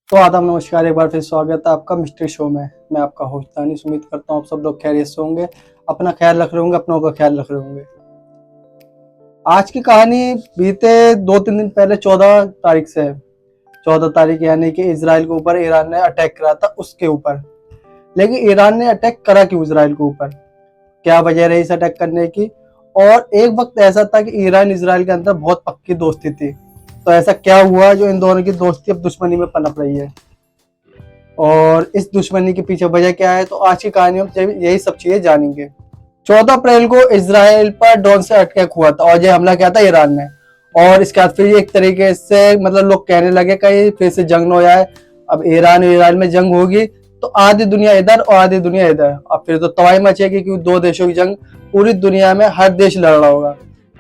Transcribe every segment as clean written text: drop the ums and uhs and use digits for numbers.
तो आदाब नमस्कार, एक बार फिर स्वागत है आपका मिस्ट्री शो में। मैं आपका होस्ट दानिश। उम्मीद करता हूँ आप सब लोग खैरियत से होंगे, अपना ख्याल रख रहे होंगे, अपनों का ख्याल रख रहे होंगे। आज की कहानी बीते 2-3 दिन पहले 14 तारीख से है। 14 तारीख यानी कि इसराइल के ऊपर ईरान ने अटैक करा था, उसके ऊपर। लेकिन ईरान ने अटैक करा क्यों इसराइल के ऊपर, क्या वजह रही इस अटैक करने की। और एक वक्त ऐसा था कि ईरान इसराइल के अंदर बहुत पक्की दोस्ती थी, तो ऐसा क्या हुआ जो इन दोनों की दोस्ती अब दुश्मनी में पनप रही है, और इस दुश्मनी के पीछे वजह क्या है। तो आज की कहानी में यही सब चीजें जानेंगे। 14 अप्रैल को इसराइल पर ड्रोन से अटैक हुआ था और ये हमला किया था ईरान ने। और इसके बाद फिर एक तरीके से मतलब लोग कहने लगे कहीं फिर से जंग न हो जाए। अब ईरान में जंग होगी तो आधी दुनिया इधर और आधी दुनिया इधर, अब फिर तो तबाही मचेगी, क्योंकि दो देशों की जंग पूरी दुनिया में हर देश लड़ रहा होगा।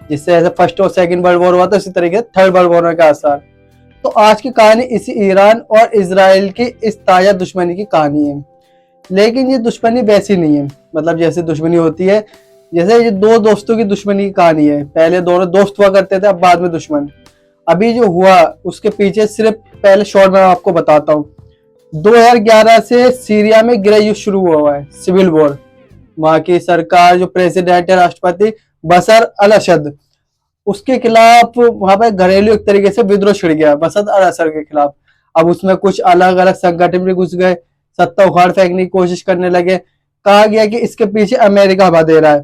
जिससे ऐसे फर्स्ट और सेकंड वर्ल्ड वॉर हुआ तो इसी तरीके थर्ड वर्ल्ड वॉर के आसार। तो आज की कहानी इसी ईरान और इसराइल की इस ताजा दुश्मनी की कहानी है। लेकिन ये दुश्मनी वैसी नहीं है, मतलब जैसे दुश्मनी होती है, जैसे ये दो दोस्तों की दुश्मनी की कहानी है। पहले दोनों दोस्त हुआ करते थे, अब बाद में दुश्मन। अभी जो हुआ उसके पीछे सिर्फ पहले शॉर्ट में आपको बताता हूँ। 2011 से सीरिया में गृह युद्ध शुरू हुआ है, सिविल वॉर। वहां की सरकार जो प्रेसिडेंट है, राष्ट्रपति बशर अल असद, उसके खिलाफ वहां पर घरेलू एक तरीके से विद्रोह छिड़ गया बसद अल असद के खिलाफ। अब उसमें कुछ अलग अलग संगठन भी घुस गए, सत्ता उखाड़ फेंकने की कोशिश करने लगे। कहा गया कि इसके पीछे अमेरिका हवा दे रहा है।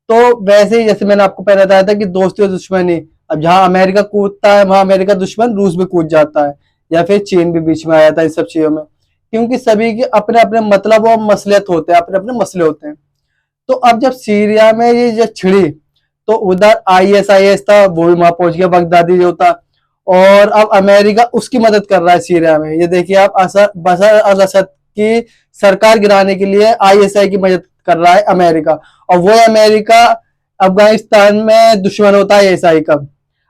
तो वैसे ही जैसे मैंने आपको पहले बताया था कि दोस्ती और दुश्मनी, अब जहां अमेरिका कूदता है वहां अमेरिका दुश्मन रूस भी कूद जाता है, या फिर चीन भी बीच में आया था इन सब चीजों में। क्योंकि सभी के अपने अपने मतलब और मसलियत होते हैं, अपने अपने मसले होते हैं। तो अब जब सीरिया में ये जब छिड़ी तो उधर आईएसआईएस था, वो भी वहां पहुंच गया, बगदादी जो था। और अब अमेरिका उसकी मदद कर रहा है सीरिया में। ये देखिए आप, बशर अल असद की सरकार गिराने के लिए आईएसआई की मदद कर रहा है अमेरिका। और वो अमेरिका अफगानिस्तान में दुश्मन होता है आईएसआई का।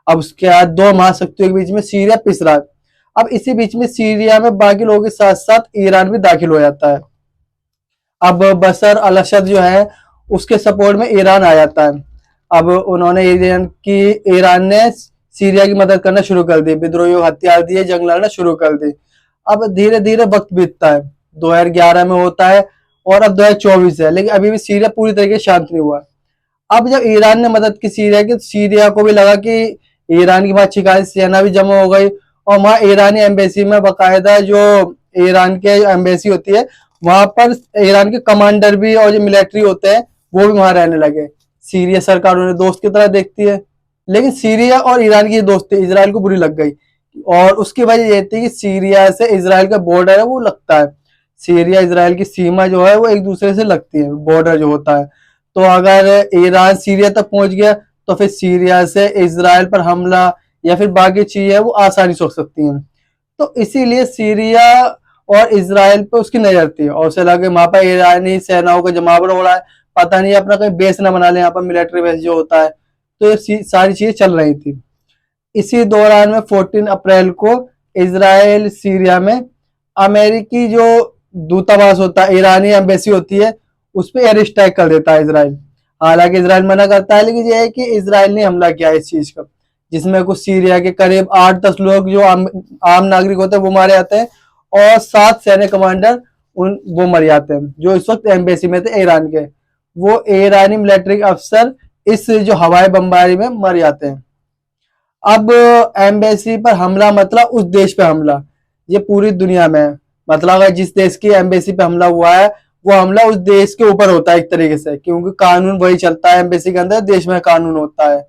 अब उसके बाद दो महाशक्तियों के बीच में सीरिया पिस रहा है। अब इसी बीच में सीरिया में बाकी लोगों के साथ साथ ईरान भी दाखिल हो जाता है। अब बशर अल असद जो है उसके सपोर्ट में ईरान आ जाता है। अब उन्होंने ईरान ने सीरिया की मदद करना शुरू कर दी, विद्रोहियों को हथियार दिए, जंग लड़ना शुरू कर दी। अब धीरे धीरे वक्त बीतता है, 2011 में होता है और अब 2024 है, लेकिन अभी भी सीरिया पूरी तरीके से शांत नहीं हुआ। अब जब ईरान ने मदद की सीरिया की, तो सीरिया को भी लगा कि ईरान की वहां छिकारी सेना भी जमा हो गई। और वहां ईरानी एम्बेसी में बाकायदा जो ईरान के एम्बेसी होती है वहां पर ईरान के कमांडर भी और जो मिलिट्री होते हैं वो भी वहां रहने लगे। सीरिया सरकार उन्हें दोस्त की तरह देखती है। लेकिन सीरिया और ईरान की दोस्ती इसराइल को बुरी लग गई, और उसकी वजह ये थी कि सीरिया से इसराइल का बॉर्डर है वो लगता है। सीरिया इसराइल की सीमा जो है वो एक दूसरे से लगती है, बॉर्डर जो होता है। तो अगर ईरान सीरिया तक पहुंच गया तो फिर सीरिया से इसराइल पर हमला या फिर बाकी चीजें वो आसानी से हो सकती हैं। तो इसीलिए सीरिया और इसराइल पे उसकी नजर थी, और उसे लगे वहां पर ईरानी सेनाओं का जमावड़ा हो रहा है, पता नहीं अपना कहीं बेस ना बना ले यहाँ पर, मिलिट्री बेस जो होता है। तो ये सारी चीजें चल रही थी। इसी दौरान में 14 अप्रैल को इसराइल सीरिया में अमेरिकी जो दूतावास होता है, ईरानी एम्बेसी होती है, उस पर एयर स्ट्राइक कर देता है इसराइल। हालांकि इसराइल मना करता है, लेकिन यह है कि इसराइल ने हमला किया इस चीज का, जिसमें कुछ सीरिया के करीब 8-10 लोग जो आम नागरिक होते हैं वो मारे जाते हैं, और 7 सैन्य कमांडर वो मर जाते हैं जो इस वक्त एम्बेसी में थे ईरान के। वो ईरानी मिलिट्री अफसर इस जो हवाई बमबारी में मर जाते हैं। अब एम्बेसी पर हमला मतलब उस देश पे हमला, ये पूरी दुनिया में है। मतलब अगर जिस देश की एम्बेसी पे हमला हुआ है वो हमला उस देश के ऊपर होता है एक तरीके से, क्योंकि कानून वही चलता है एम्बेसी के अंदर, देश में कानून होता है।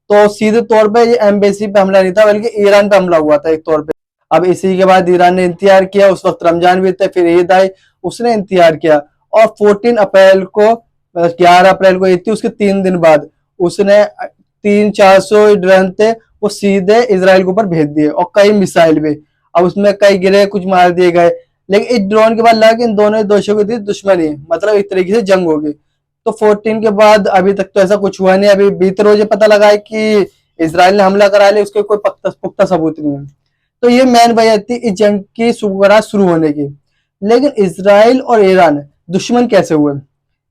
तो सीधे तौर पे ये एम्बेसी पे हमला नहीं था, बल्कि ईरान पे हमला हुआ था एक तौर पे। अब इसी के बाद ईरान ने इंतजार किया, उस वक्त रमजान भी थे, फिर ईद आई, उसने इंतजार किया। और 14 अप्रैल को, 11 अप्रैल को ईद थी, उसके 3 दिन बाद उसने 300-400 ड्रोन थे वो सीधे इसराइल के ऊपर भेज दिए, और कई मिसाइल भी। अब उसमें कई गिरे, कुछ मार दिए गए। लेकिन इस ड्रोन के बाद लगा कि इन दोनों देशों के बीच दुश्मनी, मतलब एक तरीके से जंग होगी। तो 14 के बाद अभी तक तो ऐसा कुछ हुआ नहीं। अभी बीते रोज पता लगा है कि इसराइल ने हमला करा लिया, उसके कोई पुख्ता सबूत नहीं है। तो ये मेन वजह थी इस जंग की शुरुआत शुरू होने की। लेकिन इसराइल और ईरान दुश्मन कैसे हुए,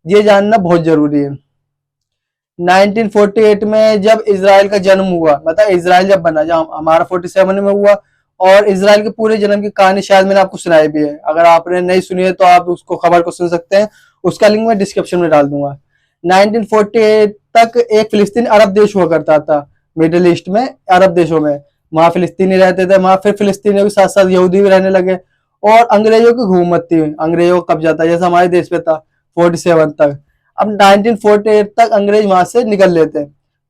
ये जानना बहुत जरूरी है। 1948 में जब इसराइल का जन्म हुआ, मतलब इसराइल जब बना, जब हमारा 47 में हुआ, और इसराइल के पूरे जन्म की कहानी शायद मैंने आपको सुनाई भी है। अगर आपने नहीं सुनी है तो आप उसको खबर को सुन सकते हैं, उसका लिंक मैं डिस्क्रिप्शन में डाल दूंगा। 1948 तक एक फिलिस्तीन अरब देश हुआ करता था, मिडिल ईस्ट में, अरब देशों में। वहां फिलिस्तीनी रहते थे, वहां फिर फिलिस्तीनियों के साथ साथ यहूदी भी रहने लगे, और अंग्रेजों की हुकूमत थी, अंग्रेजों का कब्जा था, जैसा हमारे देश पे था 47 तक। अब 1948 तक अंग्रेज वहां से निकल लेते,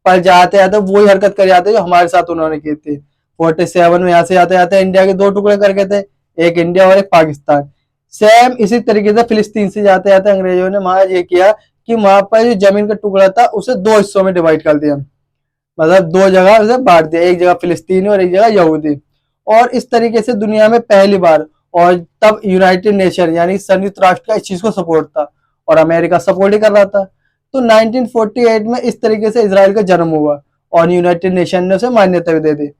पर जाते जाते वही हरकत कर जाते जो हमारे साथ उन्होंने की थी। 47 में यहाँ से जाते जाते इंडिया के दो टुकड़े करके थे, एक इंडिया और एक पाकिस्तान। सेम इसी तरीके से फिलिस्तीन से जाते जाते अंग्रेजों ने वहां ये किया कि वहां पर जो जमीन का टुकड़ा था उसे दो हिस्सों में डिवाइड कर दिया, मतलब दो जगह उसे बांट दिया, एक जगह फिलिस्तीनी और एक जगह यहूदी। और इस तरीके से दुनिया में पहली बार, और तब यूनाइटेड नेशन यानी संयुक्त राष्ट्र का इस चीज को सपोर्ट था, और अमेरिका सपोर्ट ही कर रहा था। तो 1948 में इस तरीके से इसराइल का जन्म हुआ, और यूनाइटेड नेशन ने उसे मान्यता भी दे दी।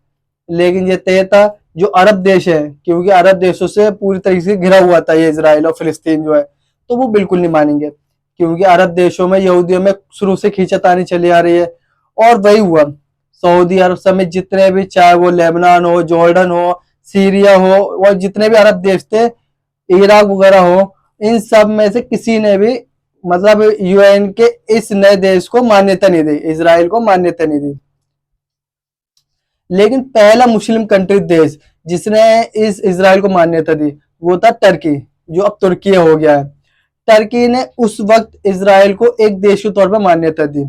लेकिन ये तय था जो अरब देश है, क्योंकि अरब देशों से पूरी तरीके से घिरा हुआ था ये इसराइल और फिलिस्तीन जो है, तो वो बिल्कुल नहीं मानेंगे, क्योंकि अरब देशों में यहूदियों में शुरू से खींचातानी चली आ रही है। और वही हुआ, सऊदी अरब समेत जितने भी, चाहे वो लेबनान हो, जॉर्डन हो, सीरिया हो, और जितने भी अरब देश थे, इराक वगैरह हो, इन सब में से किसी ने भी मतलब यूएन के इस नए देश को मान्यता नहीं दी, इसराइल को मान्यता नहीं दी। लेकिन पहला मुस्लिम कंट्री देश जिसने इस इसराइल को मान्यता दी वो था टर्की, जो अब तुर्की हो गया है। टर्की ने उस वक्त इसराइल को एक देश के तौर पर मान्यता दी,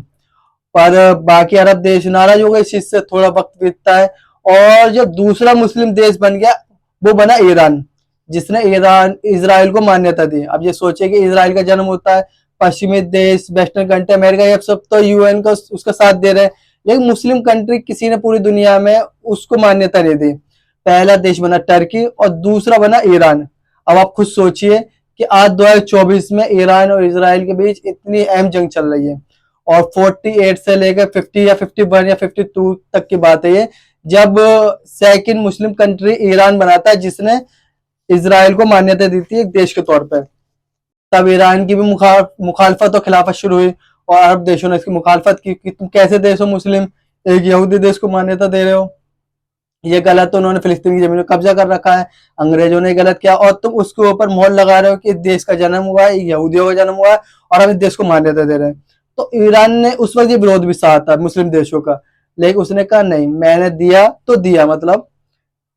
पर बाकी अरब देश नाराज हो गए इस चीज से। थोड़ा वक्त बीतता है और जो दूसरा मुस्लिम देश बन गया वो बना ईरान, जिसने ईरान इसराइल को मान्यता दी। अब ये सोचे कि इसराइल का जन्म होता है, पश्चिमी देश, वेस्टर्न कंट्री, अमेरिका, ये सब तो यूएन का उसका साथ दे रहे हैं, लेकिन मुस्लिम कंट्री किसी ने पूरी दुनिया में उसको मान्यता नहीं दी। पहला देश बना टर्की और दूसरा बना ईरान। अब आप खुद सोचिए कि आज 2024 में ईरान और इसराइल के बीच इतनी अहम जंग चल रही है, और 48 से लेकर 50 या 51 या 52 तक की बात है ये, जब सेकंड मुस्लिम कंट्री ईरान बनाता है जिसने इसराइल को मान्यता दी थी एक देश के तौर पर। तब ईरान की भी मुखालफत और खिलाफत शुरू हुई, और अरब देशों ने इसकी मुखालफत की कि तुम कैसे देश हो मुस्लिम, एक यहूदी देश को मान्यता दे रहे हो, ये गलत। तो उन्होंने फिलिस्तीन की जमीन को कब्जा कर रखा है, अंग्रेजों ने गलत किया, और तुम उसके ऊपर मोहर लगा रहे हो कि इस देश का जन्म हुआ है, यहूदियों का जन्म हुआ है, और हम इस देश को मान्यता दे रहे हैं। तो ईरान ने उस वक्त ये विरोध भी सहा था मुस्लिम देशों का, लेकिन उसने कहा नहीं, मैंने दिया तो दिया मतलब।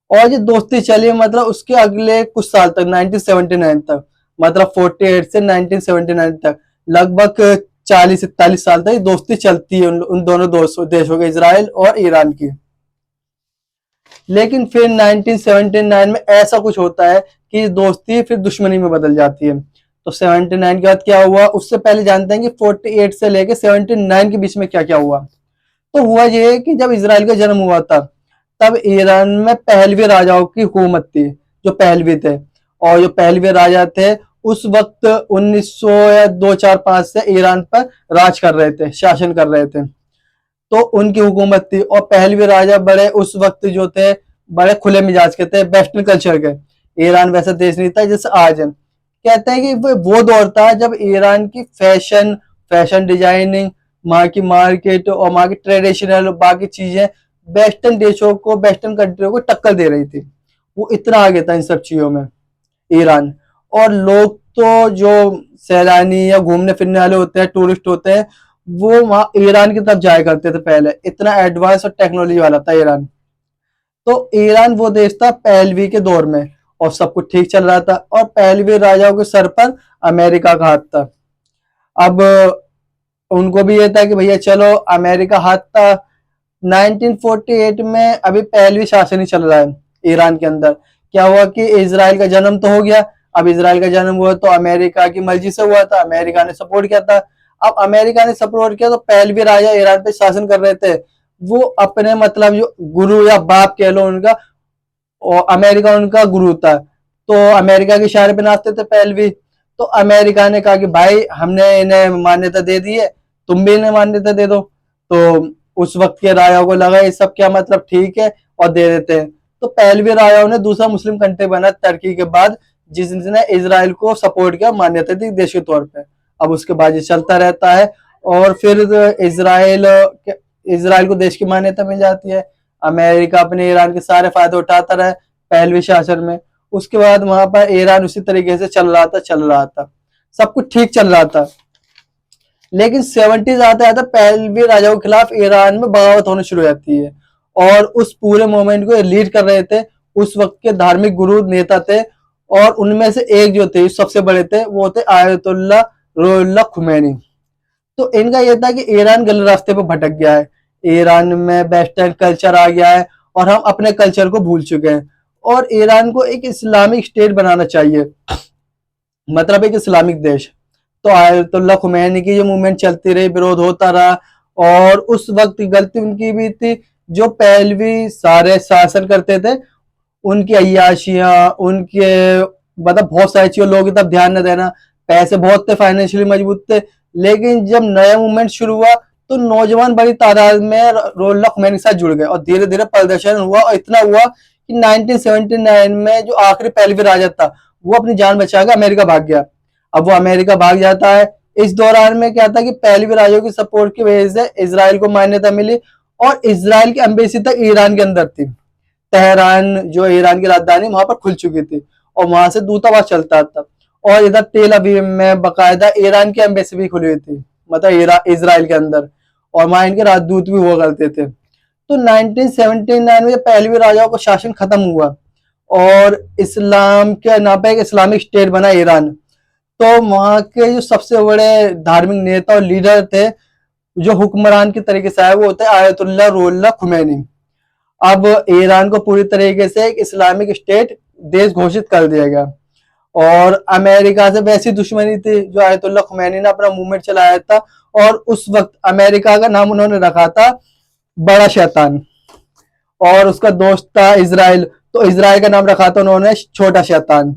और ये दोस्ती चली मतलब उसके अगले कुछ साल तक, 1979 तक, मतलब 48 से 1979 तक, लगभग 40-41 साल तक ये दोस्ती चलती है उन दोनों देशों के, इसराइल और ईरान की। लेकिन फिर 1979 में ऐसा कुछ होता है कि दोस्ती फिर दुश्मनी में बदल जाती है। तो 79 के बाद क्या हुआ, उससे पहले जानते हैं कि 48 से लेके 79 के बीच में क्या क्या हुआ। तो हुआ ये कि जब इसराइल का जन्म हुआ था तब ईरान में पहलवी राजाओं की हुकूमत थी, जो पहलवी थे, और जो पहलवी राजा थे उस वक्त 1900 या 245 से ईरान पर राज कर रहे थे, शासन कर रहे थे। तो उनकी हुकूमत थी, और पहलवी राजा बड़े उस वक्त जो थे बड़े खुले मिजाज के थे, वेस्टर्न कल्चर के। ईरान वैसा देश नहीं था जैसे आज है। कहते हैं कि वो दौर था जब ईरान की फैशन डिजाइनिंग, वहाँ की मार्केट और वहाँ की ट्रेडिशनल बाकी चीजें वेस्टर्न देशों को, वेस्टर्न कंट्रियों को टक्कर दे रही थी। वो इतना आगे था इन सब चीजों में ईरान। और लोग तो जो सैलानी या घूमने फिरने वाले होते हैं, टूरिस्ट होते हैं, वो वहां ईरान की तरफ जाया करते थे पहले, इतना एडवांस और टेक्नोलॉजी वाला था ईरान। तो ईरान वो देश था पहलवी के दौर में, और सब कुछ ठीक चल रहा था, और पहलवी राजाओं के सर पर अमेरिका का हाथ था। अब उनको भी ये था कि भैया चलो अमेरिका हाथ था। 1948 में अभी पहलवी शासन ही चल रहा है ईरान के अंदर। क्या हुआ कि इजराइल का जन्म तो हो गया, अब इजराइल का जन्म हुआ तो अमेरिका की मर्जी से हुआ था, अमेरिका ने सपोर्ट किया था। अब अमेरिका ने सपोर्ट किया तो पहलवी राजा ईरान पे शासन कर रहे थे, वो अपने मतलब जो गुरु या बाप कह लो उनका, और अमेरिका उनका गुरु था, तो अमेरिका के इशारे पे नाचते थे पहलवी। तो अमेरिका ने कहा कि भाई हमने इन्हें मान्यता दे दी है, तुम भी इन्हें मान्यता दे दो। तो उस वक्त के राजाओं को लगा ये सब क्या मतलब, ठीक है, और दे देते हैं। तो पहलवी राजाओं ने दूसरा मुस्लिम कंट्री बना टर्की के बाद, जिसने इसराइल को सपोर्ट किया, मान्यता दी देश के तौर पे। अब उसके बाद ये चलता रहता है, और फिर इसराइल को देश की मान्यता मिल जाती है। अमेरिका अपने ईरान के सारे फायदे उठाता रहे, पहलवी शासन में। उसके बाद वहां पर ईरान उसी तरीके से चल रहा था, सब कुछ ठीक चल रहा था। लेकिन 70s आते आते पहलवी राजाओं के खिलाफ ईरान में बगावत होनी शुरू हो जाती है, और उस पूरे मूवमेंट को लीड कर रहे थे उस वक्त के धार्मिक गुरु नेता थे, और उनमें से एक जो थे सबसे बड़े थे वो थे आयतुल्ला रुहुल्लाह खुमैनी। तो इनका यह था कि ईरान गलत रास्ते पर भटक गया है, ईरान में वेस्टर्न कल्चर आ गया है और हम अपने कल्चर को भूल चुके हैं, और ईरान को एक इस्लामिक स्टेट बनाना चाहिए, मतलब एक इस्लामिक देश। तो आयतुल्लाह खुमैनी की जो मूवमेंट चलती रही, विरोध होता रहा, और उस वक्त गलती उनकी भी थी, जो पहलवी सारे शासन करते थे उनकी अय्याशियां, उनके मतलब बहुत सारी चीजों, लोगों की तरफ ध्यान न देना, पैसे बहुत थे, फाइनेंशियली मजबूत थे। लेकिन जब नया मूवमेंट शुरू हुआ तो नौजवान बड़ी तादाद में रुहुल्लाह खुमैनी के साथ जुड़ गए, और धीरे धीरे प्रदर्शन हुआ, और इतना हुआ कि 1979 में जो आखिरी पहलवी राजा था वो अपनी जान बचाकर अमेरिका भाग गया। अब वो अमेरिका भाग जाता है। इस दौरान में क्या था कि पहलवी राजाओं की सपोर्ट की वजह से इजराइल को मान्यता मिली, और इजराइल की एम्बेसी तक ईरान के अंदर थी। तेहरान जो ईरान की राजधानी वहां पर खुल चुकी थी, और वहां से दूतावास चलता था। और इधर तेल अवीव में बकायदा ईरान की एम्बेसी भी खुली हुई थी, मतलब इजराइल के अंदर, और वहां इनके राजदूत भी हुआ करते थे। तो 1979 में पहलवी राजाओं का शासन खत्म हुआ और इस्लाम के नाम पे एक इस्लामिक स्टेट बना ईरान। तो वहां के जो सबसे बड़े धार्मिक नेता और लीडर थे, जो हुक्मरान के तरीके से आए, वो होते आयतुल्लाह रुहुल्लाह खुमैनी। अब ईरान को पूरी तरीके से एक इस्लामिक स्टेट देश घोषित कर दिया गया, और अमेरिका से वैसी दुश्मनी थी जो आयतुल्लाह खुमैनी ने अपना मूवमेंट चलाया था, और उस वक्त अमेरिका का नाम उन्होंने रखा था बड़ा शैतान, और उसका दोस्त था इजराइल, तो इजराइल का नाम रखा था उन्होंने छोटा शैतान।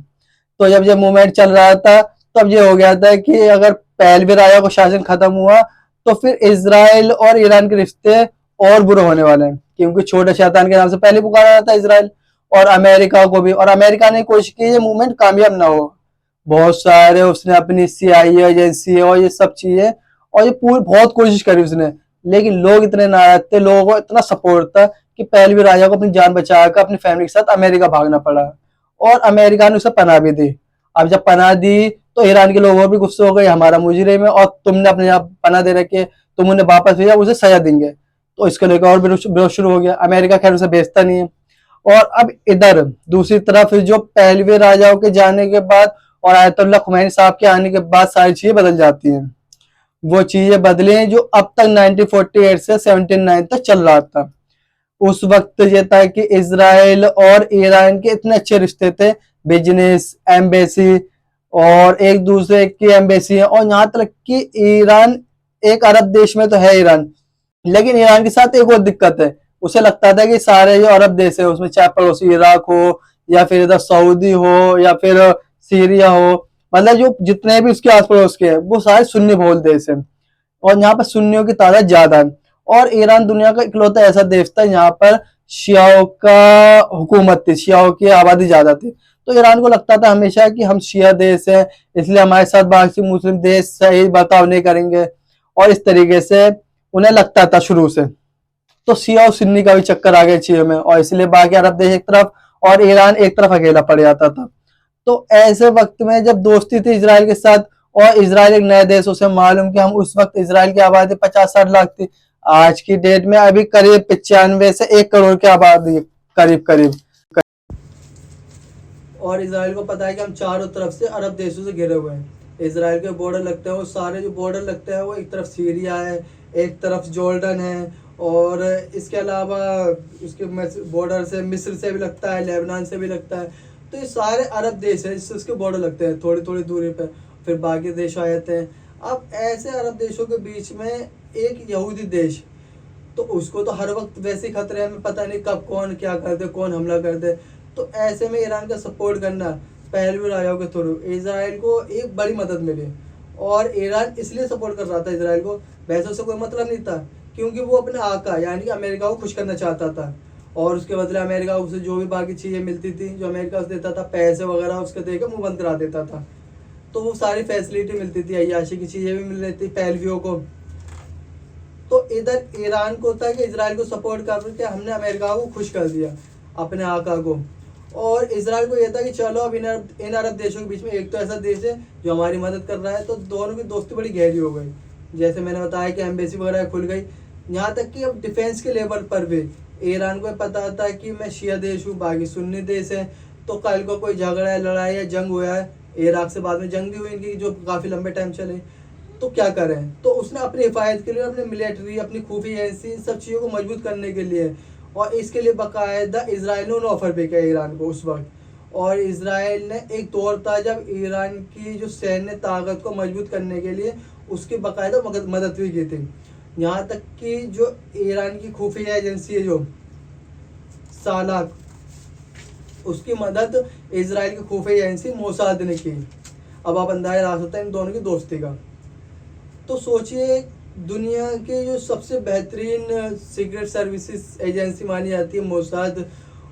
तो जब ये मूवमेंट चल रहा था तब ये हो गया था कि अगर पहलवी राजा को शासन खत्म हुआ तो फिर इजराइल और ईरान के रिश्ते और बुरे होने वाले हैं, क्योंकि छोटे शैतान के नाम से पहले पुकारा जाता है इजराइल, और अमेरिका को भी। और अमेरिका ने कोशिश की ये मूवमेंट कामयाब ना हो, बहुत सारे उसने अपनी CIA एजेंसी और ये सब चीजें, और ये पूरी बहुत कोशिश करी उसने, लेकिन लोग इतने नाराज थे, लोगों को इतना सपोर्ट था कि पहलवी राजा को अपनी जान बचाकर अपनी फैमिली के साथ अमेरिका भागना पड़ा, और अमेरिका ने उसे पनाह भी दी। अब जब पनाह दी तो ईरान के लोग और भी गुस्से हो गए, हमारा मुजरिम है और तुमने अपने यहाँ पनाह दे रखे, तुम उन्हें वापस भेजा, उसे सजा देंगे। तो इसको लेकर और विरोध शुरू हो गया। अमेरिका खैर उसे भेजता नहीं है। और अब इधर दूसरी तरफ जो पहलवी राजाओं के जाने के बाद और आयतुल्लाह खुमैनी साहब के आने के बाद सारी चीजें बदल जाती हैं। वो चीजें बदली हैं जो अब तक 1948 से 79 तक चल रहा था। उस वक्त ये था कि इजराइल और ईरान के इतने अच्छे रिश्ते थे, बिजनेस, एम्बेसी, और एक दूसरे की एम्बेसी है, और यहाँ तक कि ईरान एक अरब देश में तो है ईरान, लेकिन ईरान के साथ एक और दिक्कत है। उसे लगता था कि सारे जो अरब देश है उसमें चाहे पड़ोसी इराक हो या फिर इधर सऊदी हो या फिर सीरिया हो, मतलब जो जितने भी उसके आस पड़ोस के हैं वो सारे सुन्नी बहुल देश है, और यहाँ पर सुन्नियों की तादाद ज्यादा है। और ईरान दुनिया का इकलौता ऐसा देश था यहाँ पर शियाओं का हुकूमत थी, शियाओं की आबादी ज्यादा थी। तो ईरान को लगता था हमेशा कि हम शिया देश है, इसलिए हमारे साथ बाकी मुस्लिम देश सही बर्ताव नहीं करेंगे, और इस तरीके से उन्हें लगता था शुरू से। तो शिया और सुन्नी का भी चक्कर आ गया चीजों में, और इसलिए बाकी अरब देश एक तरफ और ईरान एक तरफ अकेला पड़ जाता था। तो ऐसे वक्त में जब दोस्ती थी इसराइल के साथ, और इसराइल एक नया देश, उसे मालूम कि हम उस वक्त इसराइल की आबादी 50-60 लाख थी, आज की डेट में अभी करीब 95 से 1 करोड़ की आबादी करीब करीब। और इसराइल को पता है कि हम चारों तरफ से अरब देशों से घिरे हुए हैं। इसराइल के बॉर्डर लगते हैं, वो सारे जो बॉर्डर लगते हैं वो एक तरफ सीरिया है, एक तरफ जॉर्डन है, और इसके अलावा उसके बॉर्डर से मिस्र से भी लगता है, लेबनान से भी लगता है। तो ये सारे अरब देश हैं जिससे उसके बॉर्डर लगते हैं थोड़ी थोड़ी दूरी पे, फिर बाकी देश आ जाते हैं। अब ऐसे अरब देशों के बीच में एक यहूदी देश, तो उसको तो हर वक्त वैसे खतरे हैं, हमें पता नहीं कब कौन क्या कर दे, कौन हमला कर दे। तो ऐसे में ईरान का सपोर्ट करना पहलवी राजाओं के थ्रू इसराइल को एक बड़ी मदद मिली, और ईरान इसलिए सपोर्ट कर रहा था इसराइल को, वैसे उससे कोई मतलब नहीं था, क्योंकि वो अपने आका यानी कि अमेरिका को खुश करना चाहता था, और उसके बदले अमेरिका उसे जो भी बाकी चीज़ें मिलती थी जो अमेरिका उसे देता था, पैसे वगैरह उसके देकर मुंह बंद करा देता था। तो वो सारी फैसिलिटी मिलती थी, अय्याशी की चीज़ें भी मिल रही थी पहलवियों को। तो इधर ईरान को था कि इसराइल को सपोर्ट करके हमने अमेरिका को खुश कर दिया, अपने आका को, और इसराइल को यह था कि चलो अब इन अरब देशों के बीच में एक तो ऐसा देश है जो हमारी मदद कर रहा है, तो दोनों की दोस्ती बड़ी गहरी हो गई। जैसे मैंने बताया कि एम्बेसी वगैरह खुल गई, यहाँ तक कि अब डिफेंस के लेवल पर भी ईरान को पता था कि मैं शिया देश हूँ, बाकी सुन्नी देश है, तो कल को कोई झगड़ा है, लड़ाई या जंग हुआ है, इराक से बाद में जंग भी हुई इनकी जो काफ़ी लंबे टाइम चले, तो क्या करें। तो उसने अपनी हिफाजत के लिए अपने मिलिट्री, अपनी खुफिया एजेंसी, इन सब चीज़ों को मजबूत करने के लिए और इसके लिए बाकायदा इसराइल ने उन्हें ऑफर भी किया ईरान को उस वक्त। और इसराइल ने एक दौर था जब ईरान की जो सैन्य ताकत को मजबूत करने के लिए उसकी बाकायदा मदद भी की थी। यहाँ तक कि जो ईरान की खुफिया एजेंसी है जो सालाक, उसकी मदद इसराइल की खुफिया एजेंसी मोसाद ने की। अब आप अंदाजा लगा सकते हैं इन दोनों की दोस्ती का। तो सोचिए, दुनिया के जो सबसे बेहतरीन सीक्रेट सर्विसेज एजेंसी मानी जाती है मोसाद,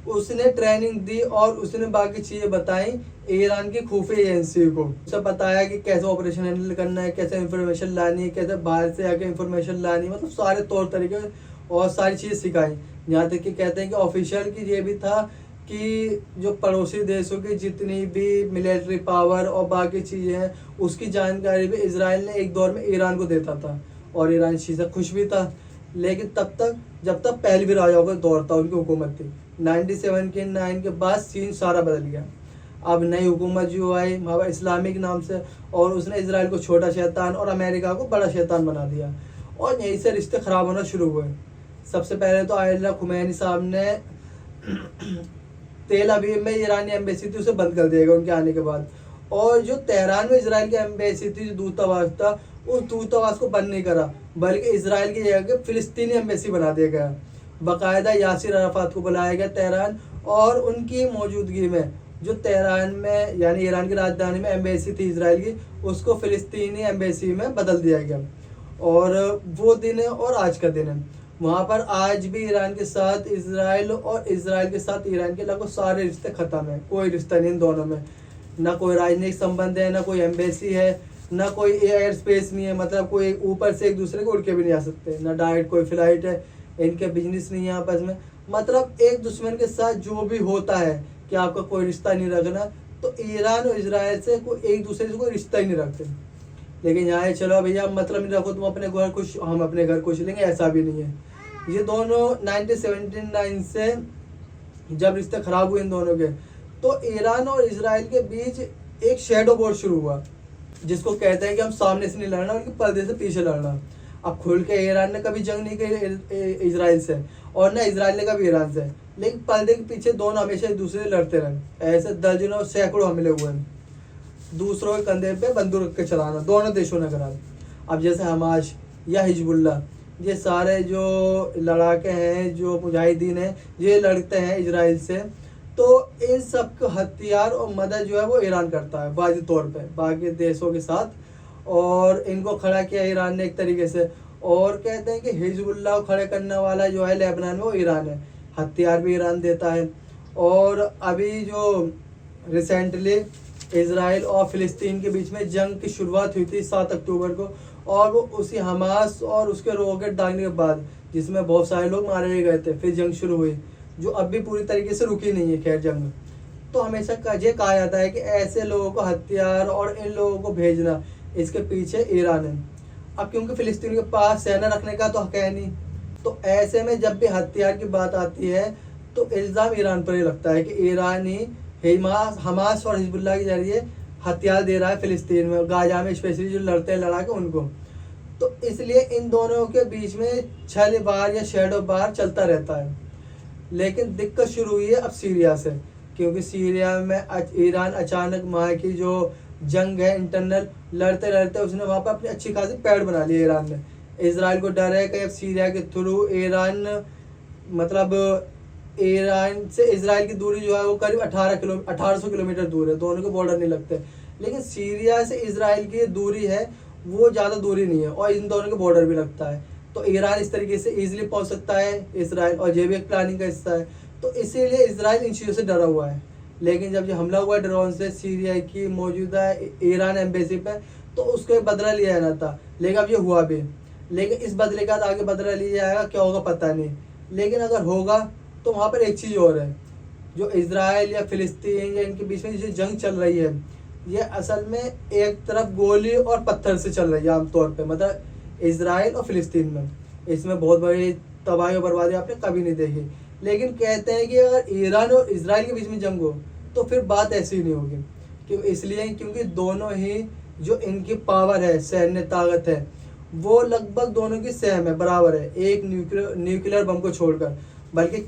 उसने ट्रेनिंग दी और उसने बाकी चीज़ें बताई ईरान की खुफिया एजेंसी को। उसे बताया कि कैसे ऑपरेशन हैंडल करना है, कैसे इंफॉर्मेशन लानी है, कैसे बाहर से आके इंफॉर्मेशन लानी है, मतलब सारे तौर तरीके और सारी चीज़ें सिखाई। यहाँ तक कि कहते हैं कि ऑफिशियल की ये भी था कि जो पड़ोसी देशों की जितनी भी मिलिट्री पावर और बाकी चीज़ें हैं उसकी जानकारी भी इसराइल ने एक दौर में ईरान को देता था और ईरान इस चीज़ से खुश भी था। लेकिन तब तक जब तक पहलवी राजाओं का दौर था, उनकी हुकूमत थी, 97 के 9 के बाद सीन सारा बदल गया। अब नई हुकूमत जो आई वहाँ इस्लामिक नाम से, और उसने इसराइल को छोटा शैतान और अमेरिका को बड़ा शैतान बना दिया और यहीं से रिश्ते ख़राब होना शुरू हुए। सबसे पहले तो आयतुल्लाह खुमैनी साहब ने तेल अवीव में ईरानी एम्बेसी थी उसे बंद कर दिया गया उनके आने के बाद, और जो तेहरान में इसराइल की एम्बेसी थी, जो दूतावास था, उस दूतावास को बंद नहीं करा बल्कि इसराइल की जगह फिलिस्तीनी एम्बेसी बना दिया गया। बाकायदा यासिर अराफात को बुलाया गया तेहरान, और उनकी मौजूदगी में जो तेहरान में यानी ईरान की राजधानी में एम्बेसी थी इसराइल की, उसको फिलिस्तीनी एम्बेसी में बदल दिया गया। और वो दिन है और आज का दिन है। वहाँ पर आज भी ईरान के साथ इसराइल और इसराइल के साथ ईरान के लगभग सारे रिश्ते ख़त्म हैं, कोई रिश्ता नहीं इन दोनों में, ना कोई राजनीतिक संबंध है, ना कोई एम्बेसी है, ना कोई एयर स्पेस नहीं है, मतलब कोई ऊपर से एक दूसरे को उड़ के भी नहीं आ सकते, ना डायरेक्ट कोई फ्लाइट है, इनके बिजनेस नहीं है आपस में। मतलब एक दुश्मन के साथ जो भी होता है कि आपका कोई रिश्ता नहीं रखना, तो ईरान और इसराइल से कोई एक दूसरे से कोई रिश्ता ही नहीं रखते। लेकिन यहाँ चलो भैया मतलब नहीं रखो, तुम अपने घर खुश, हम अपने घर खुश लेंगे, ऐसा भी नहीं है। ये दोनों 1979 से जब रिश्ते ख़राब हुए इन दोनों के, तो ईरान और इसराइल के बीच एक शेडो वॉर शुरू हुआ, जिसको कहते हैं कि हम सामने से नहीं लड़ना बल्कि पर्दे से पीछे लड़ना। अब खुल के ईरान ने कभी जंग नहीं की इसराइल से, और ना इसराइल ने कभी ईरान से, लेकिन पर्दे के पीछे दोनों हमेशा एक दूसरे से लड़ते रहे। ऐसे दर्जनों सैकड़ों हमले हुए हैं, दूसरों के कंधे पे बंदूक रख के चलाना, दोनों देशों ने करा। अब जैसे हमास या हिजबुल्ला, ये सारे जो लड़ाके हैं, जो मुजाहिदीन हैं, ये लड़ते हैं इसराइल से, तो इन सब को हथियार और मदद जो है वो ईरान करता है वाज़ी तौर पे बाकी देशों के साथ, और इनको खड़ा किया ईरान ने एक तरीके से। और कहते हैं कि हिजबुल्ला को खड़े करने वाला जो है लेबनान में, वो ईरान है, हथियार भी ईरान देता है। और अभी जो रिसेंटली इसराइल और फ़िलिस्तीन के बीच में जंग की शुरुआत हुई थी 7 अक्टूबर को, और वो उसी हमास और उसके रॉकेट दागने के बाद, जिसमें बहुत सारे लोग मारे गए थे, फिर जंग शुरू हुई, जो अब भी पूरी तरीके से रुकी नहीं है खैर जंग। तो हमेशा ये कहा जाता है कि ऐसे लोगों को हथियार और इन लोगों को भेजना, इसके पीछे ईरान है। अब क्योंकि फ़िलिस्तीन के पास सेना रखने का तो हक है नहीं, तो ऐसे में जब भी हथियार की बात आती है तो इल्ज़ाम ईरान पर ही लगता है कि ईरान ही हमास और हिजबुल्लाह के जरिए हथियार दे रहा है फ़िलिस्तीन में, गाजा में स्पेशली जो लड़ते हैं लड़ा के उनको। तो इसलिए इन दोनों के बीच में छल बार या शेडो बार चलता रहता है। लेकिन दिक्कत शुरू हुई है अब सीरिया से, क्योंकि सीरिया में ईरान अचानक वहाँ की जो जंग है इंटरनल, लड़ते लड़ते उसने वहाँ पर अपनी अच्छी खासी पैड़ बना ली ईरान ने। इसराइल को डर है कि अब सीरिया के थ्रू ईरान, मतलब ईरान से इसराइल की दूरी जो है वो करीब 1800 किलोमीटर दूर है, दोनों के बॉर्डर नहीं लगते। लेकिन सीरिया से इसराइल की दूरी है वो ज़्यादा दूरी नहीं है, और इन दोनों के बॉर्डर भी लगता है, तो ईरान इस तरीके से ईजिली पहुंच सकता है इसराइल, और ये भी एक प्लानिंग का हिस्सा है। तो इसीलिए इसराइल इन चीज़ों से डरा हुआ है। लेकिन जब ये हमला हुआ ड्रोन से सीरिया की मौजूदा ईरान एम्बेसी पे, तो उसको बदला लिया जाना था, लेकिन अब ये हुआ भी। लेकिन इस बदले का आगे बदला लिया जाएगा, क्या होगा पता नहीं। लेकिन अगर होगा तो वहाँ पर एक चीज़ और है जो इजराइल या फिलिस्तीन या इनके बीच में जो जंग चल रही है, ये असल में एक तरफ गोली और पत्थर से चल रही है आमतौर पे, मतलब इजराइल और फिलिस्तीन में। इसमें बहुत बड़ी तबाही और बर्बादी आपने कभी नहीं देखी। लेकिन कहते हैं कि अगर ईरान और इजराइल के बीच में जंग हो तो फिर बात ऐसी नहीं होगी। क्यों? इसलिए क्योंकि दोनों ही जो इनकी पावर है, सैन्य ताकत है, वो लगभग दोनों की सेम है, बराबर है, एक न्यूक्लियर बम को छोड़कर। बल्कि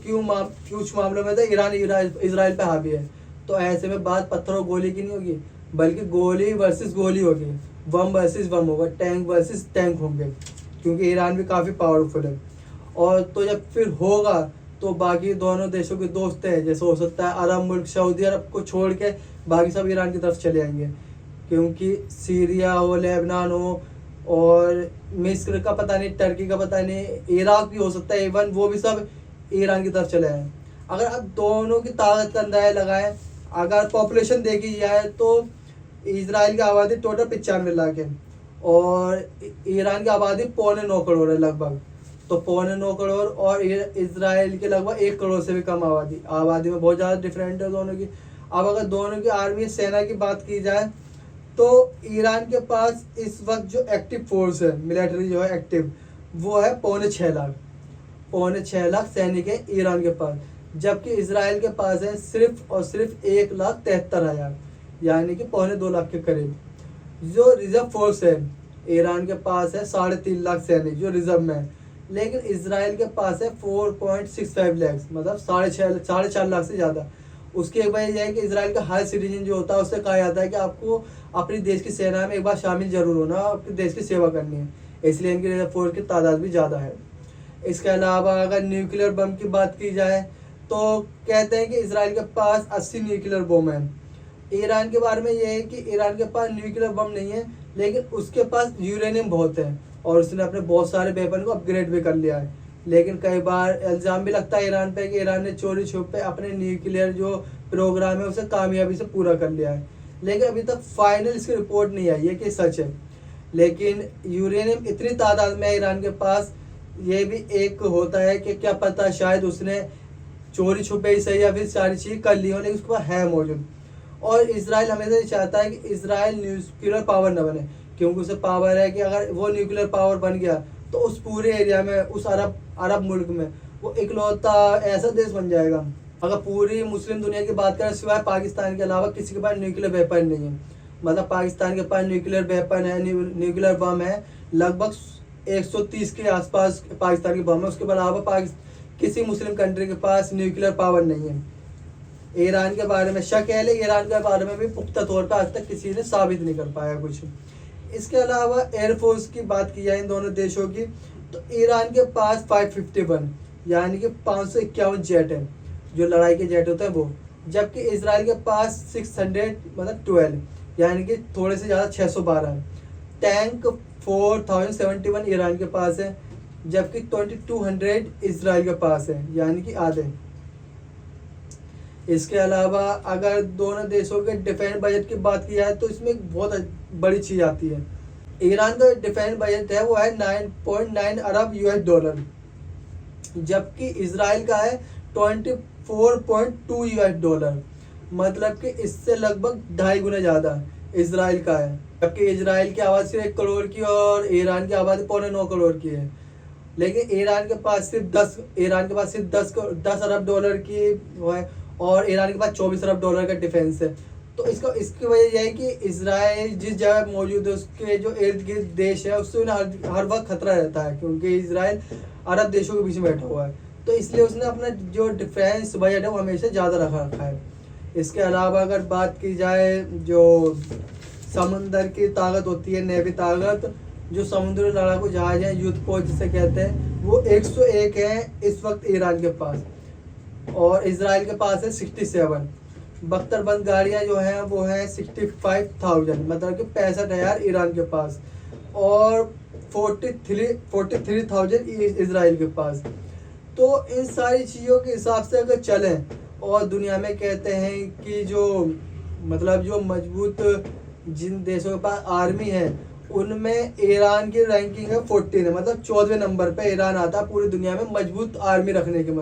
कुछ मामलों में तो ईरान इजराइल पे हावी है। तो ऐसे में बात पत्थर और गोली की नहीं होगी, बल्कि गोली वर्सेस गोली होगी, बम वर्सेस बम होगा, टैंक वर्सेस टैंक होंगे, क्योंकि ईरान भी काफ़ी पावरफुल है। और तो जब फिर होगा तो बाकी दोनों देशों के दोस्त हैं, जैसे हो सकता है अरब मुल्क सऊदी अरब को छोड़ के बाकी सब ईरान की तरफ चले आएंगे, क्योंकि सीरिया हो, लेबनान हो, और मिस्र का पता नहीं, टर्की का पता नहीं, इराक भी हो सकता है, इवन वो भी सब ईरान की तरफ चले आए। अगर आप दोनों की ताकत का अंदाजा लगाएं, अगर पॉपुलेशन देखी जाए तो इसराइल की आबादी टोटल 95 लाख है और ईरान की आबादी 9.25 करोड़ है लगभग। तो 9.25 करोड़ और इसराइल के लगभग 1 करोड़ से भी कम आबादी, आबादी में बहुत ज़्यादा डिफरेंट है दोनों की। अब अगर दोनों की आर्मी सेना की बात की जाए तो ईरान के पास इस वक्त जो एक्टिव फोर्स है, मिलिट्री जो है एक्टिव, वो है 6.25 लाख, 6.25 लाख सैनिक है ईरान के पास। जबकि इसराइल के पास है सिर्फ और सिर्फ 1,73,000, यानी कि 2.25 लाख के करीब। जो रिजर्व फोर्स है ईरान के पास है 3.5 लाख सैनिक जो रिजर्व में है। लेकिन इसराइल के पास है 4.65 लाख, मतलब 4.5 लाख से ज़्यादा। उसकी एक वजह यह है कि इसराइल का हर सिटीजन जो होता है उससे कहा जाता है कि आपको अपनी देश की सेना में एक बार शामिल जरूर होना, अपने देश की सेवा करनी है, इसलिए इनकी रिजर्व फोर्स की तादाद भी ज़्यादा है। इसके अलावा अगर न्यूक्लियर बम की बात की जाए तो कहते हैं कि इसराइल के पास 80 न्यूक्लियर बम है। ईरान के बारे में यह है कि ईरान के पास न्यूक्लियर बम नहीं है, लेकिन उसके पास यूरेनियम बहुत है और उसने अपने बहुत सारे वेपन को अपग्रेड भी कर लिया है। लेकिन कई बार इल्ज़ाम भी लगता है ईरान पे कि ईरान ने चोरी छुपे अपने न्यूक्लियर जो प्रोग्राम है उसे कामयाबी से पूरा कर लिया है। लेकिन अभी तक फाइनल इसकी रिपोर्ट नहीं आई है कि सच है। लेकिन यूरेनियम इतनी तादाद में है ईरान के पास, ये भी एक होता है कि क्या पता शायद उसने चोरी छुपे ही सही या फिर सारी चीज़ कर ली हो, लेकिन उसके पास है मौजूद। और इसराइल हमेशा ये चाहता है कि इसराइल न्यूक्लियर पावर न बने, क्योंकि उसे पावर है कि अगर वो न्यूक्लियर पावर बन गया तो उस पूरे एरिया में, उस अरब मुल्क में वो इकलौता ऐसा देश बन जाएगा। अगर पूरी मुस्लिम दुनिया की बात करें सिवाय पाकिस्तान के अलावा किसी के पास न्यूक्लियर वेपन नहीं है। मतलब पाकिस्तान के पास न्यूक्लियर वेपन है, न्यूक्लियर बम है, लगभग 130 के आसपास पाकिस्तान की बम है। उसके अलावा किसी मुस्लिम कंट्री के पास न्यूक्लियर पावर नहीं है। ईरान के बारे में शक है, लेकिन ईरान के बारे में भी पुख्ता तौर पर आज तक किसी ने साबित नहीं कर पाया कुछ। इसके अलावा एयरफोर्स की बात की जाए इन दोनों देशों की तो ईरान के पास 551 यानी कि 551 जेट है, जो लड़ाई के जेट होते हैं वो। जबकि इसराइल के पास 600 मतलब 12 यानी कि थोड़े से ज़्यादा 612 है। टैंक 4071 ईरान के पास है, जबकि 2200 इसराइल के पास है, यानी कि आधे। इसके अलावा अगर दोनों देशों के डिफेंस बजट की बात की जाए तो इसमें एक बहुत बड़ी चीज़ आती है। ईरान का डिफेंस बजट है वो है 9.9 अरब यूएस डॉलर, जबकि इसराइल का है 24.2 यूएस डॉलर, मतलब कि इससे लगभग 2.5 गुना ज़्यादा इसराइल का है। जबकि इसराइल की आबादी सिर्फ 1 करोड़ की और ईरान की आबादी 9.25 करोड़ की है। लेकिन ईरान के पास सिर्फ 10 अरब डॉलर की वो है और ईरान के पास 24 अरब डॉलर का डिफेंस है। तो इसकी वजह यह है कि इसराइल जिस जगह मौजूद है उसके जो इर्द गिर्द देश है उससे उन्हें हर वक्त खतरा रहता है, क्योंकि इसराइल अरब देशों के बीच में बैठा हुआ है। तो इसलिए उसने अपना जो डिफेंस बजट है वो हमेशा ज़्यादा रखा है। इसके अलावा अगर बात की जाए जो समंदर की ताकत होती है, नेवी ताकत, जो समुद्री लड़ाकू जहाज है, युद्धपोत जिसे कहते हैं, वो 101 है इस वक्त ईरान के पास और इसराइल के पास है 67। बख्तरबंद गाड़ियाँ जो हैं वो हैं 65,000, मतलब कि 65,000 ईरान के पास और 43,000 इसराइल के पास। तो इन सारी चीज़ों के हिसाब से अगर चलें और दुनिया में कहते हैं कि जो मतलब जो मजबूत जिन देशों के पास आर्मी है उनमें ईरान की रैंकिंग है 14 है, मतलब 14वें नंबर पे ईरान आता है पूरी दुनिया में मजबूत आर्मी रखने के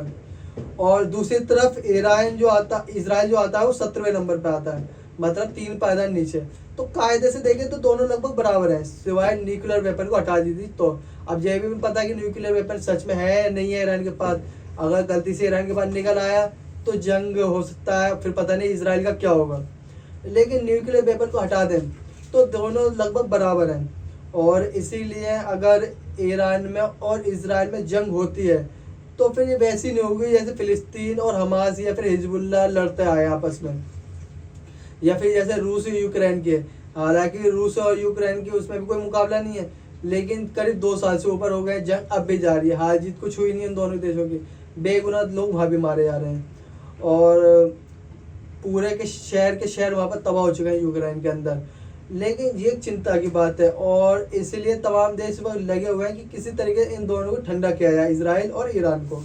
और दूसरी तरफ ईरान जो आता इसराइल जो आता है वो 17वें नंबर पे आता है, मतलब 3 पायदान नीचे। तो कायदे से देखें तो दोनों लगभग बराबर है, सिवाय न्यूक्लियर वेपन को हटा दी थी। तो अब ये भी पता है कि न्यूक्लियर वेपन सच में है या नहीं है ईरान के पास। अगर गलती से ईरान के पास निकल आया तो जंग हो सकता है, फिर पता नहीं इसराइल का क्या होगा। लेकिन न्यूक्लियर वेपन को हटा दें तो दोनों लगभग बराबर हैं, और इसीलिए अगर ईरान में और इसराइल में जंग होती है तो फिर ये वैसी नहीं होगी जैसे फिलिस्तीन और हमास या फिर हिजबुल्लाह लड़ते आए आपस में, या फिर जैसे रूस और यूक्रेन के। हालांकि रूस और यूक्रेन की उसमें भी कोई मुकाबला नहीं है, लेकिन करीब 2 साल से ऊपर हो गए, जंग अब भी जारी है, हार जीत कुछ हुई नहीं इन दोनों देशों की। बेगुनाह लोग वहाँ भी मारे जा रहे हैं, और पूरे के शहर वहाँ पर तबाह हो चुके हैं यूक्रेन के अंदर। लेकिन ये चिंता की बात है, और इसीलिए तमाम देश वह लगे हुए हैं कि किसी तरीके इन दोनों को ठंडा किया जाए, इसराइल और ईरान को।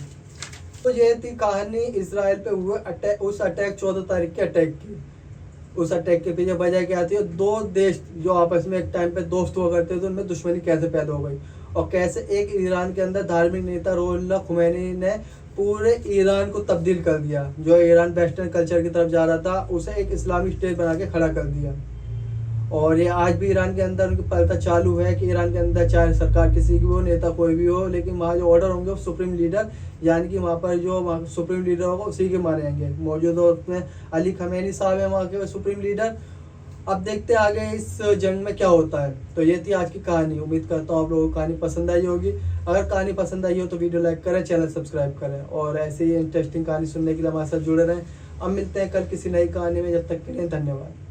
तो ये थी कहानी इसराइल पे हुए अटैक, उस अटैक 14 तारीख के अटैक की। उस अटैक के पीछे वजह क्या थी, और 2 देश जो आपस में एक टाइम पे दोस्त हुआ करते थे उनमें दुश्मनी कैसे पैदा हो गई, और कैसे एक ईरान के अंदर धार्मिक नेता रुहुल्लाह खुमैनी ने पूरे ईरान को तब्दील कर दिया। जो ईरान वेस्टर्न कल्चर की तरफ जा रहा था उसे एक इस्लामिक स्टेट बना के खड़ा कर दिया। और ये आज भी ईरान के अंदर उनकी पलता चालू है कि ईरान के अंदर चाहे सरकार किसी की हो, नेता कोई भी हो, लेकिन वहाँ जो ऑर्डर होंगे वो सुप्रीम लीडर, यानी कि वहाँ पर जो सुप्रीम लीडर होगा उसी के मारे जाएंगे। मौजूदा उसमें अली खमेनी साहब है वहाँ के सुप्रीम लीडर। अब देखते हैं आगे इस जंग में क्या होता है। तो ये थी आज की कहानी। उम्मीद करता हूँ आप लोगों को कहानी पसंद आई होगी। अगर कहानी पसंद आई हो तो वीडियो लाइक करें, चैनल सब्सक्राइब करें, और ऐसे ही इंटरेस्टिंग कहानी सुनने के लिए हमारे साथ जुड़े रहें। अब मिलते हैं कल किसी नई कहानी में, जब तक के लिए धन्यवाद।